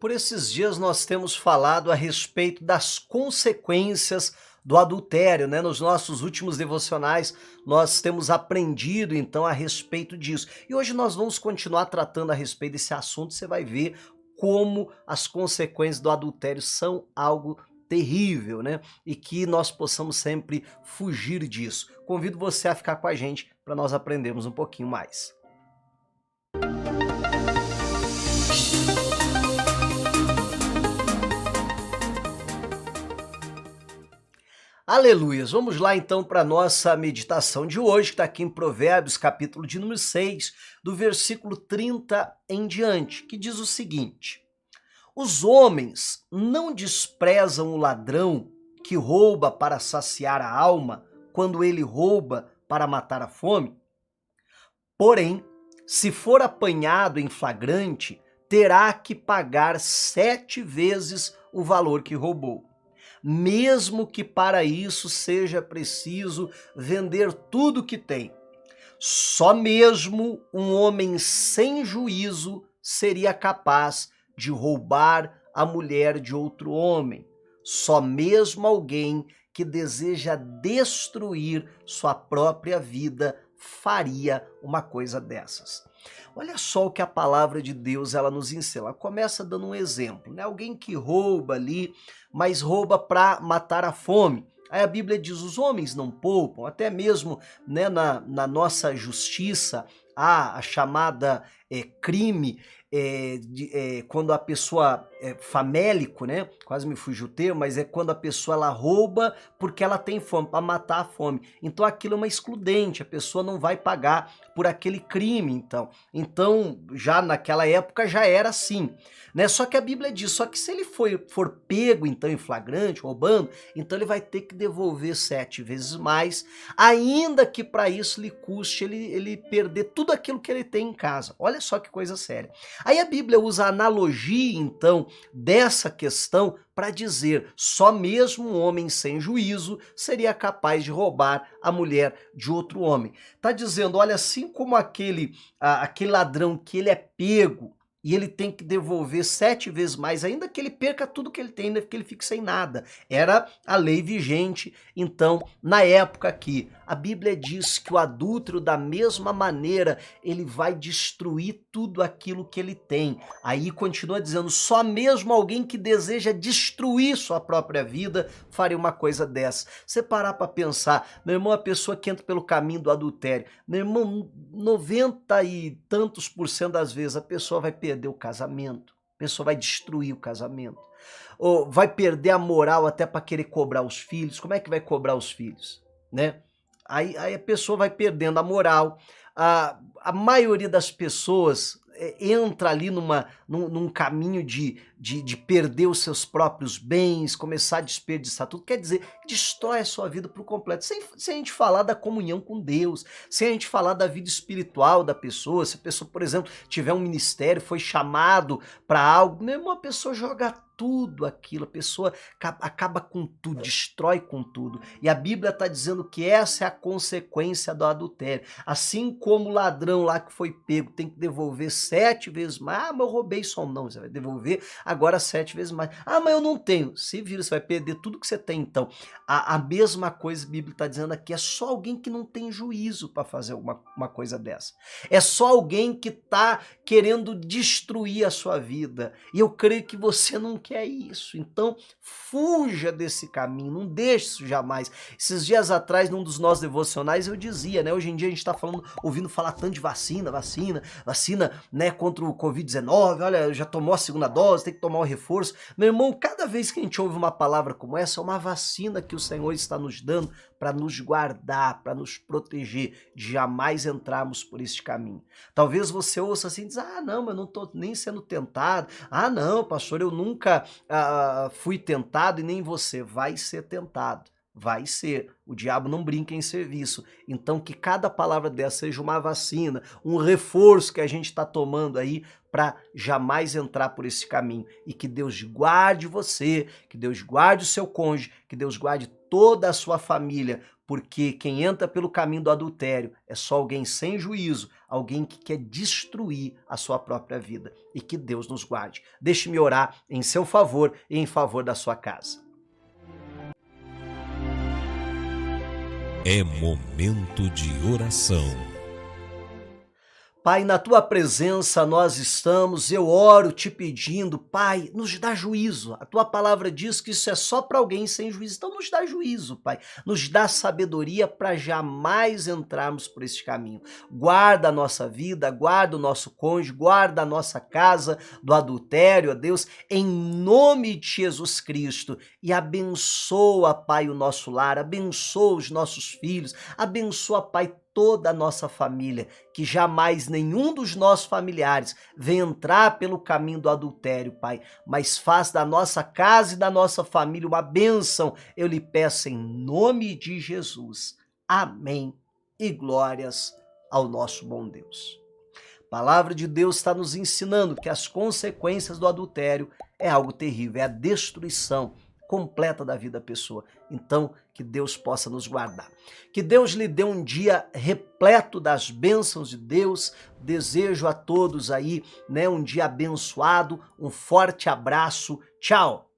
Por esses dias nós temos falado a respeito das consequências do adultério, né? Nos nossos últimos devocionais nós temos aprendido então a respeito disso. E hoje nós vamos continuar tratando a respeito desse assunto. Você vai ver como as consequências do adultério são algo terrível, né? E que nós possamos sempre fugir disso. Convido você a ficar com a gente para nós aprendermos um pouquinho mais. Aleluias! Vamos lá então para a nossa meditação de hoje, que está aqui em Provérbios, capítulo de número 6, do versículo 30 em diante, que diz o seguinte: os homens não desprezam o ladrão que rouba para saciar a alma, quando ele rouba para matar a fome? Porém, se for apanhado em flagrante, terá que pagar 7 vezes o valor que roubou, mesmo que para isso seja preciso vender tudo que tem. Só mesmo um homem sem juízo seria capaz de roubar a mulher de outro homem. Só mesmo alguém que deseja destruir sua própria vida faria uma coisa dessas. Olha só o que a palavra de Deus ela nos ensina. Ela começa dando um exemplo, né? Alguém que rouba ali, mas rouba para matar a fome. Aí a Bíblia diz: os homens não poupam, até mesmo, né, na nossa justiça, há a chamada crime, quando a pessoa é famélico, né? Quase me fugiu o termo, mas é quando a pessoa ela rouba porque ela tem fome, para matar a fome. Então aquilo é uma excludente, a pessoa não vai pagar por aquele crime, então. Então, já naquela época já era assim, né? Só que a Bíblia diz, só que se ele for pego então em flagrante, roubando, então ele vai ter que devolver 7 vezes mais, ainda que para isso lhe custe ele perder tudo aquilo que ele tem em casa. Olha só que coisa séria. Aí a Bíblia usa a analogia então dessa questão para dizer: só mesmo um homem sem juízo seria capaz de roubar a mulher de outro homem. Tá dizendo, olha, assim como aquele ladrão que ele é pego e ele tem que devolver 7 vezes mais, ainda que ele perca tudo que ele tem, ainda que ele fique sem nada. Era a lei vigente, então, na época aqui. A Bíblia diz que o adúltero, da mesma maneira, ele vai destruir tudo aquilo que ele tem. Aí continua dizendo, só mesmo alguém que deseja destruir sua própria vida faria uma coisa dessa. Você parar para pensar, meu irmão, a pessoa que entra pelo caminho do adultério, meu irmão, 90 e tantos % das vezes a pessoa vai perder o casamento, a pessoa vai destruir o casamento, ou vai perder a moral até para querer cobrar os filhos. Como é que vai cobrar os filhos, né? Aí a pessoa vai perdendo a moral. A maioria das pessoas entra ali num caminho de perder os seus próprios bens, começar a desperdiçar tudo, quer dizer, destrói a sua vida por completo, sem a gente falar da comunhão com Deus, sem a gente falar da vida espiritual da pessoa. Se a pessoa, por exemplo, tiver um ministério, foi chamado para algo, mesmo a pessoa joga tudo aquilo, a pessoa acaba com tudo, destrói com tudo. E a Bíblia está dizendo que essa é a consequência do adultério. Assim como o ladrão lá que foi pego tem que devolver 7 vezes mais. Ah, mas eu roubei só um. Não, você vai devolver agora 7 vezes mais. Ah, mas eu não tenho. Se vira, você vai perder tudo que você tem então. A mesma coisa a Bíblia está dizendo aqui, é só alguém que não tem juízo para fazer uma coisa dessa. É só alguém que está querendo destruir a sua vida. E eu creio que você não quer isso. Então, fuja desse caminho, não deixe isso jamais. Esses dias atrás, num dos nossos devocionais, eu dizia, né? Hoje em dia a gente está ouvindo falar tanto de vacina, né, contra o Covid-19, olha, já tomou a segunda dose, tem que tomar o reforço. Meu irmão, cada vez que a gente ouve uma palavra como essa, é uma vacina que o Senhor está nos dando para nos guardar, para nos proteger, de jamais entrarmos por este caminho. Talvez você ouça assim e diz: ah, não, mas eu não estou nem sendo tentado. Ah, não, pastor, eu nunca fui tentado, e nem você vai ser tentado. Vai ser. O diabo não brinca em serviço. Então, que cada palavra dessa seja uma vacina, um reforço que a gente está tomando aí para jamais entrar por esse caminho. E que Deus guarde você, que Deus guarde o seu cônjuge, que Deus guarde toda a sua família, porque quem entra pelo caminho do adultério é só alguém sem juízo, alguém que quer destruir a sua própria vida. E que Deus nos guarde. Deixe-me orar em seu favor e em favor da sua casa. É momento de oração. Pai, na tua presença nós estamos, eu oro te pedindo, Pai, nos dá juízo. A tua palavra diz que isso é só para alguém sem juízo, então nos dá juízo, Pai. Nos dá sabedoria para jamais entrarmos por esse caminho. Guarda a nossa vida, guarda o nosso cônjuge, guarda a nossa casa do adultério, ó Deus, em nome de Jesus Cristo. E abençoa, Pai, o nosso lar, abençoa os nossos filhos, abençoa, Pai, toda a nossa família, que jamais nenhum dos nossos familiares venha entrar pelo caminho do adultério, Pai, mas faz da nossa casa e da nossa família uma bênção, eu lhe peço em nome de Jesus. Amém e glórias ao nosso bom Deus. A palavra de Deus está nos ensinando que as consequências do adultério é algo terrível, é a destruição completa da vida da pessoa. Então, que Deus possa nos guardar. Que Deus lhe dê um dia repleto das bênçãos de Deus. Desejo a todos aí, um dia abençoado. Um forte abraço. Tchau.